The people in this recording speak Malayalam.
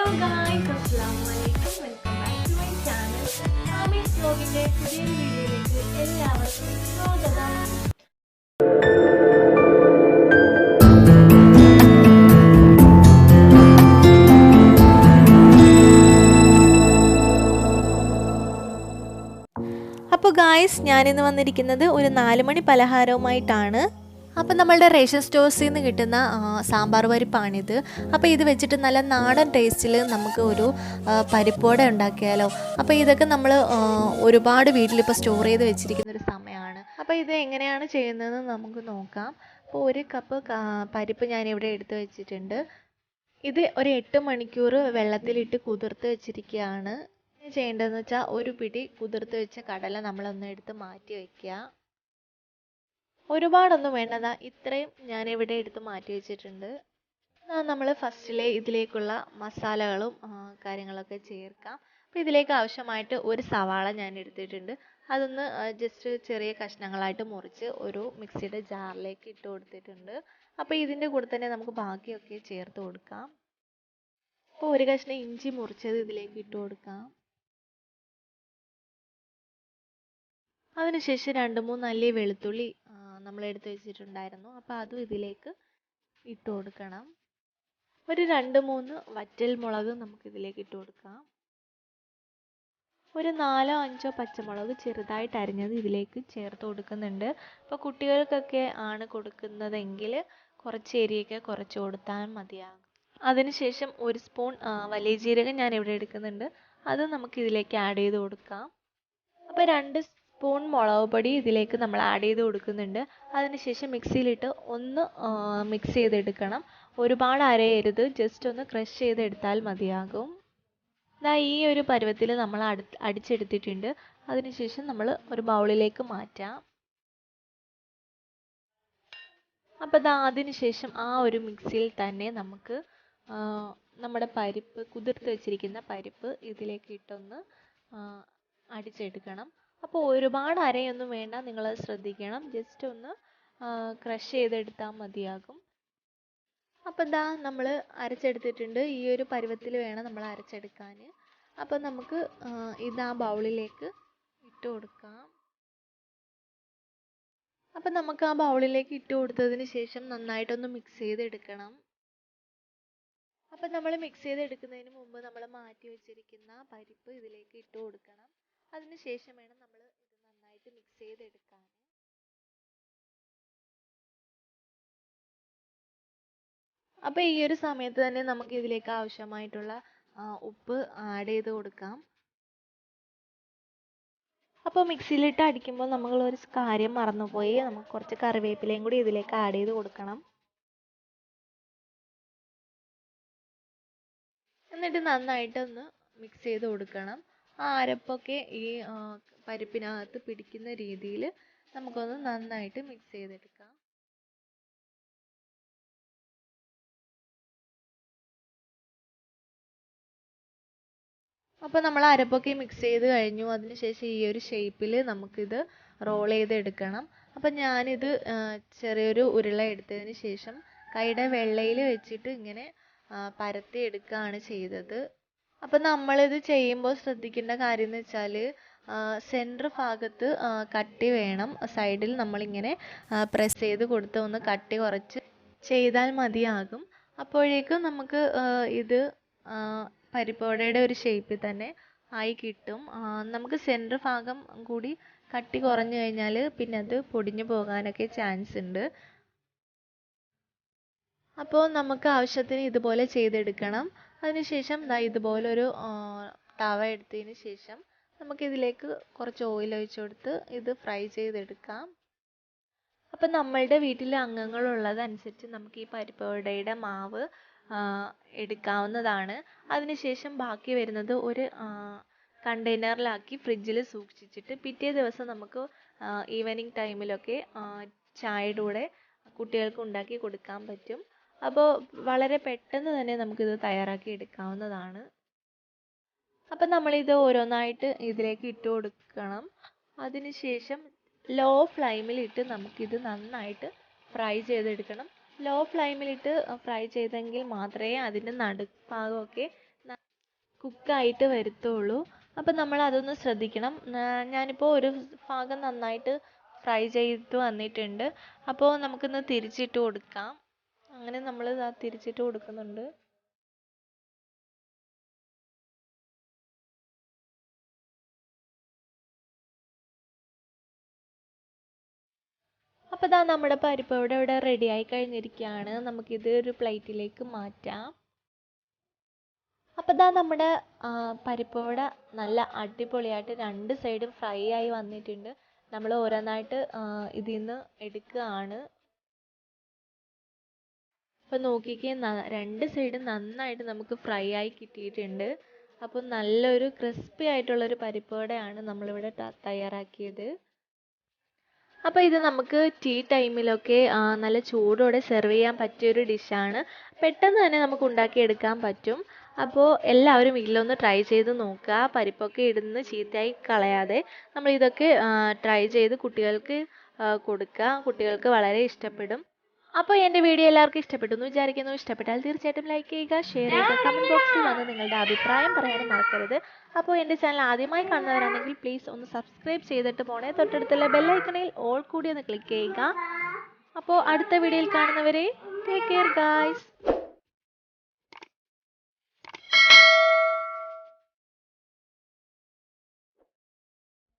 ഗായ്സ്, അസ്സലാമുഅലൈക്കും. Welcome back to my channel. Aami's വ്ലോഗിന്റെ പുതിയൊരു വീഡിയോയിലേക്ക് എല്ലാവർക്കും സ്വാഗതം. അപ്പോൾ ഗായ്സ്, ഞാനിന്ന് വന്നിരിക്കുന്നത് ഒരു 4 മണി പലഹാരവുമായിട്ടാണ്. അപ്പോൾ നമ്മളുടെ റേഷൻ സ്റ്റോഴ്സിൽ നിന്ന് കിട്ടുന്ന സാമ്പാർ പരിപ്പാണിത്. അപ്പോൾ ഇത് വെച്ചിട്ട് നല്ല നാടൻ ടേസ്റ്റിൽ നമുക്ക് ഒരു പരിപ്പോട ഉണ്ടാക്കിയാലോ. അപ്പോൾ ഇതൊക്കെ നമ്മൾ ഒരുപാട് വീട്ടിലിപ്പോൾ സ്റ്റോർ ചെയ്ത് വെച്ചിരിക്കുന്ന ഒരു സമയമാണ്. അപ്പോൾ ഇത് എങ്ങനെയാണ് ചെയ്യുന്നതെന്ന് നമുക്ക് നോക്കാം. അപ്പോൾ 1 കപ്പ് പരിപ്പ് ഞാനിവിടെ എടുത്ത് വെച്ചിട്ടുണ്ട്. ഇത് ഒരു 8 മണിക്കൂർ വെള്ളത്തിലിട്ട് കുതിർത്ത് വെച്ചിരിക്കുകയാണ്. ചെയ്യേണ്ടതെന്ന് വെച്ചാൽ ഒരു പിടി കുതിർത്ത് വെച്ച കടല നമ്മളൊന്ന് എടുത്ത് മാറ്റി വയ്ക്കുക. ഒരുപാടൊന്നും വേണ്ടതാ, ഇത്രയും ഞാനിവിടെ എടുത്ത് മാറ്റി വെച്ചിട്ടുണ്ട്. നമ്മൾ ഫസ്റ്റിലെ ഇതിലേക്കുള്ള മസാലകളും കാര്യങ്ങളൊക്കെ ചേർക്കാം. അപ്പോൾ ഇതിലേക്ക് ആവശ്യമായിട്ട് ഒരു സവാള ഞാൻ എടുത്തിട്ടുണ്ട്. അതൊന്ന് ജസ്റ്റ് ചെറിയ കഷ്ണങ്ങളായിട്ട് മുറിച്ച് ഒരു മിക്സിയുടെ ജാറിലേക്ക് ഇട്ട് കൊടുത്തിട്ടുണ്ട്. അപ്പോൾ ഇതിൻ്റെ കൂടെ തന്നെ നമുക്ക് ബാക്കിയൊക്കെ ചേർത്ത് കൊടുക്കാം. അപ്പോൾ ഒരു കഷ്ണം ഇഞ്ചി മുറിച്ചത് ഇതിലേക്ക് ഇട്ട് കൊടുക്കാം. അതിനുശേഷം 2-3 അല്ലി വെളുത്തുള്ളി നമ്മൾ എടുത്ത് വെച്ചിട്ടുണ്ടായിരുന്നു. അപ്പോൾ അതും ഇതിലേക്ക് ഇട്ട് കൊടുക്കണം. ഒരു 2-3 വറ്റൽ മുളക് നമുക്ക് ഇതിലേക്ക് ഇട്ട് കൊടുക്കാം. ഒരു 4-5 പച്ചമുളക് ചെറുതായിട്ട് അരിഞ്ഞത് ഇതിലേക്ക് ചേർത്ത് കൊടുക്കുന്നുണ്ട്. അപ്പോൾ കുട്ടികൾക്കൊക്കെ ആണ് കൊടുക്കുന്നതെങ്കിൽ കുറച്ച് എരിയൊക്കെ കുറച്ച് കൊടുത്താൽ മതിയാകും. അതിനുശേഷം 1 സ്പൂൺ വലിയ ജീരകം ഞാൻ ഇവിടെ എടുക്കുന്നുണ്ട്. അത് നമുക്ക് ഇതിലേക്ക് ആഡ് ചെയ്ത് കൊടുക്കാം. അപ്പോൾ 2 സ്പൂൺ മുളക് പൊടി ഇതിലേക്ക് നമ്മൾ ആഡ് ചെയ്ത് കൊടുക്കുന്നുണ്ട്. അതിനുശേഷം മിക്സിയിലിട്ട് ഒന്ന് മിക്സ് ചെയ്തെടുക്കണം. ഒരുപാട് അരയരുത്, ജസ്റ്റ് ഒന്ന് ക്രഷ് ചെയ്തെടുത്താൽ മതിയാകും. ഈ ഒരു പരുവത്തിൽ നമ്മൾ അടിച്ചെടുത്തിട്ടുണ്ട്. അതിനുശേഷം നമ്മൾ ഒരു ബൗളിലേക്ക് മാറ്റാം. അപ്പോൾ അതിനുശേഷം ആ ഒരു മിക്സിയിൽ തന്നെ നമുക്ക് നമ്മുടെ പരിപ്പ്, കുതിർത്ത് വെച്ചിരിക്കുന്ന പരിപ്പ് ഇതിലേക്ക് ഇട്ടൊന്ന് അടിച്ചെടുക്കണം. അപ്പോൾ ഒരുപാട് അരയൊന്നും വേണ്ട, നിങ്ങൾ ശ്രദ്ധിക്കണം. ജസ്റ്റ് ഒന്ന് ക്രഷ് ചെയ്തെടുത്താൽ മതിയാകും. അപ്പോൾ നമ്മൾ അരച്ചെടുത്തിട്ടുണ്ട്. ഈ ഒരു പരുവത്തിൽ വേണം നമ്മൾ അരച്ചെടുക്കാൻ. അപ്പോൾ നമുക്ക് ഇത് ആ ബൗളിലേക്ക് ഇട്ട് കൊടുക്കാം. അപ്പോൾ നമുക്ക് ആ ബൗളിലേക്ക് ഇട്ട് കൊടുത്തതിന് ശേഷം നന്നായിട്ടൊന്ന് മിക്സ് ചെയ്തെടുക്കണം. അപ്പോൾ നമ്മൾ മിക്സ് ചെയ്തെടുക്കുന്നതിന് മുമ്പ് നമ്മൾ മാറ്റി വെച്ചിരിക്കുന്ന പരിപ്പ് ഇതിലേക്ക് ഇട്ട് കൊടുക്കണം. അതിനുശേഷം വേണം നമ്മൾ ഇത് നന്നായിട്ട് മിക്സ് ചെയ്തെടുക്കാൻ. അപ്പോൾ ഈ ഒരു സമയത്ത് തന്നെ നമുക്ക് ഇതിലേക്ക് ആവശ്യമായിട്ടുള്ള ഉപ്പ് ആഡ് ചെയ്ത് കൊടുക്കാം. അപ്പോൾ മിക്സിയിലിട്ട് അടിക്കുമ്പോൾ നമ്മൾ ഒരു കാര്യം മറന്നുപോയി, നമുക്ക് കുറച്ച് കറിവേപ്പിലയും കൂടി ഇതിലേക്ക് ആഡ് ചെയ്ത് കൊടുക്കണം. എന്നിട്ട് നന്നായിട്ടൊന്ന് മിക്സ് ചെയ്ത് കൊടുക്കണം. ആ അരപ്പൊക്കെ ഈ പരിപ്പിനകത്ത് പിടിക്കുന്ന രീതിയിൽ നമുക്കൊന്ന് നന്നായിട്ട് മിക്സ് ചെയ്തെടുക്കാം. അപ്പോൾ നമ്മൾ അരപ്പൊക്കെ മിക്സ് ചെയ്ത് കഴിഞ്ഞു. അതിനുശേഷം ഈ ഒരു ഷേപ്പിൽ നമുക്കിത് റോൾ ചെയ്തെടുക്കണം. അപ്പം ഞാനിത് ചെറിയൊരു ഉരുള എടുത്തതിന് ശേഷം കൈയുടെ വെള്ളയിൽ വെച്ചിട്ട് ഇങ്ങനെ പരത്തി എടുക്കുകയാണ് ചെയ്തത്. അപ്പം നമ്മളിത് ചെയ്യുമ്പോൾ ശ്രദ്ധിക്കേണ്ട കാര്യം എന്ന് വെച്ചാൽ സെൻറ്റർ ഭാഗത്ത് കട്ടി വേണം. സൈഡിൽ നമ്മളിങ്ങനെ പ്രസ് ചെയ്ത് കൊടുത്ത് ഒന്ന് കട്ടി കുറച്ച് ചെയ്താൽ മതിയാകും. അപ്പോഴേക്കും നമുക്ക് ഇത് പരിപ്പോടയുടെ ഒരു ഷേപ്പിൽ തന്നെ ആയി കിട്ടും. നമുക്ക് സെൻറ്റർ ഭാഗം കൂടി കട്ടി കുറഞ്ഞു കഴിഞ്ഞാൽ പിന്നെ അത് പൊടിഞ്ഞു പോകാനൊക്കെ ചാൻസ് ഉണ്ട്. അപ്പോൾ നമുക്ക് ആവശ്യത്തിന് ഇതുപോലെ ചെയ്തെടുക്കണം. അതിനുശേഷം ഇതുപോലൊരു തവ എടുത്തതിന് ശേഷം നമുക്കിതിലേക്ക് കുറച്ച് ഓയിൽ ഒഴിച്ച് കൊടുത്ത് ഇത് ഫ്രൈ ചെയ്തെടുക്കാം. അപ്പം നമ്മളുടെ വീട്ടിലെ അംഗങ്ങളുള്ളതനുസരിച്ച് നമുക്ക് ഈ പരിപ്പുവടയുടെ മാവ് എടുക്കാവുന്നതാണ്. അതിനുശേഷം ബാക്കി വരുന്നത് ഒരു കണ്ടെയ്നറിലാക്കി ഫ്രിഡ്ജിൽ സൂക്ഷിച്ചിട്ട് പിറ്റേ ദിവസം നമുക്ക് ഈവനിങ് ടൈമിലൊക്കെ ചായയുടെ കൂടെ കുട്ടികൾക്ക് ഉണ്ടാക്കി കൊടുക്കാൻ പറ്റും. അപ്പോൾ വളരെ പെട്ടെന്ന് തന്നെ നമുക്കിത് തയ്യാറാക്കി എടുക്കാവുന്നതാണ്. അപ്പം നമ്മളിത് ഓരോന്നായിട്ട് ഇതിലേക്ക് ഇട്ട് കൊടുക്കണം. അതിനുശേഷം ലോ ഫ്ലെയിമിലിട്ട് നമുക്കിത് നന്നായിട്ട് ഫ്രൈ ചെയ്തെടുക്കണം. ലോ ഫ്ലെയിമിലിട്ട് ഫ്രൈ ചെയ്തെങ്കിൽ മാത്രമേ അതിൻ്റെ നടുഭാഗമൊക്കെ കുക്കായിട്ട് വരുത്തുള്ളൂ. അപ്പം നമ്മൾ അതൊന്ന് ശ്രദ്ധിക്കണം. ഞാനിപ്പോൾ ഒരു ഭാഗം നന്നായിട്ട് ഫ്രൈ ചെയ്ത് വന്നിട്ടുണ്ട്. അപ്പോൾ നമുക്കൊന്ന് തിരിച്ചിട്ട് കൊടുക്കാം. അങ്ങനെ നമ്മൾ തിരിച്ചിട്ട് കൊടുക്കുന്നുണ്ട്. അപ്പോൾ നമ്മുടെ പരിപ്പ് ഇവിടെ റെഡി ആയി കഴിഞ്ഞിരിക്കുകയാണ്. നമുക്കിത് ഒരു പ്ലേറ്റിലേക്ക് മാറ്റാം. അപ്പോൾ നമ്മുടെ പരിപ്പുവട നല്ല അടിപൊളിയായിട്ട് രണ്ട് സൈഡും ഫ്രൈ ആയി വന്നിട്ടുണ്ട്. നമ്മൾ ഓരോന്നായിട്ട് ഇതിൽ നിന്ന് എടുക്കുകയാണ്. അപ്പോൾ നോക്കിക്കേ, രണ്ട് സൈഡും നന്നായിട്ട് നമുക്ക് ഫ്രൈ ആയി കിട്ടിയിട്ടുണ്ട്. അപ്പോൾ നല്ലൊരു ക്രിസ്പി ആയിട്ടുള്ളൊരു പരിപ്പുവടയാണ് നമ്മളിവിടെ തയ്യാറാക്കിയത്. അപ്പോൾ ഇത് നമുക്ക് ടീ ടൈമിലൊക്കെ നല്ല ചൂടോടെ സെർവ് ചെയ്യാൻ പറ്റിയൊരു ഡിഷാണ്. പെട്ടെന്ന് തന്നെ നമുക്ക് ഉണ്ടാക്കിയെടുക്കാൻ പറ്റും. അപ്പോൾ എല്ലാവരും വീട്ടിലൊന്ന് ട്രൈ ചെയ്ത് നോക്കുക. പരിപ്പൊക്കെ ഇടുന്ന ചീത്തയായി കളയാതെ നമ്മൾ ഇതൊക്കെ ട്രൈ ചെയ്ത് കുട്ടികൾക്ക് കൊടുക്കുക. കുട്ടികൾക്ക് വളരെ ഇഷ്ടപ്പെടും. അപ്പോൾ എൻ്റെ വീഡിയോ എല്ലാവർക്കും ഇഷ്ടപ്പെട്ടു എന്ന് വിചാരിക്കുന്നു. ഇഷ്ടപ്പെട്ടാൽ തീർച്ചയായിട്ടും ലൈക്ക് ചെയ്യുക, ഷെയർ ചെയ്യുക, കമൻറ്റ് ബോക്സിൽ വന്ന് നിങ്ങളുടെ അഭിപ്രായം പറയാനും മറക്കരുത്. അപ്പോൾ എൻ്റെ ചാനൽ ആദ്യമായി കാണുന്നവരാണെങ്കിൽ പ്ലീസ് ഒന്ന് സബ്സ്ക്രൈബ് ചെയ്തിട്ട് പോണേ. തൊട്ടടുത്തുള്ള ബെല്ലൈക്കണിൽ ഓൾ കൂടി ഒന്ന് ക്ലിക്ക് ചെയ്യുക. അപ്പോൾ അടുത്ത വീഡിയോയിൽ കാണുന്നവരെ ടേക്ക് കെയർ ഗായ്സ്.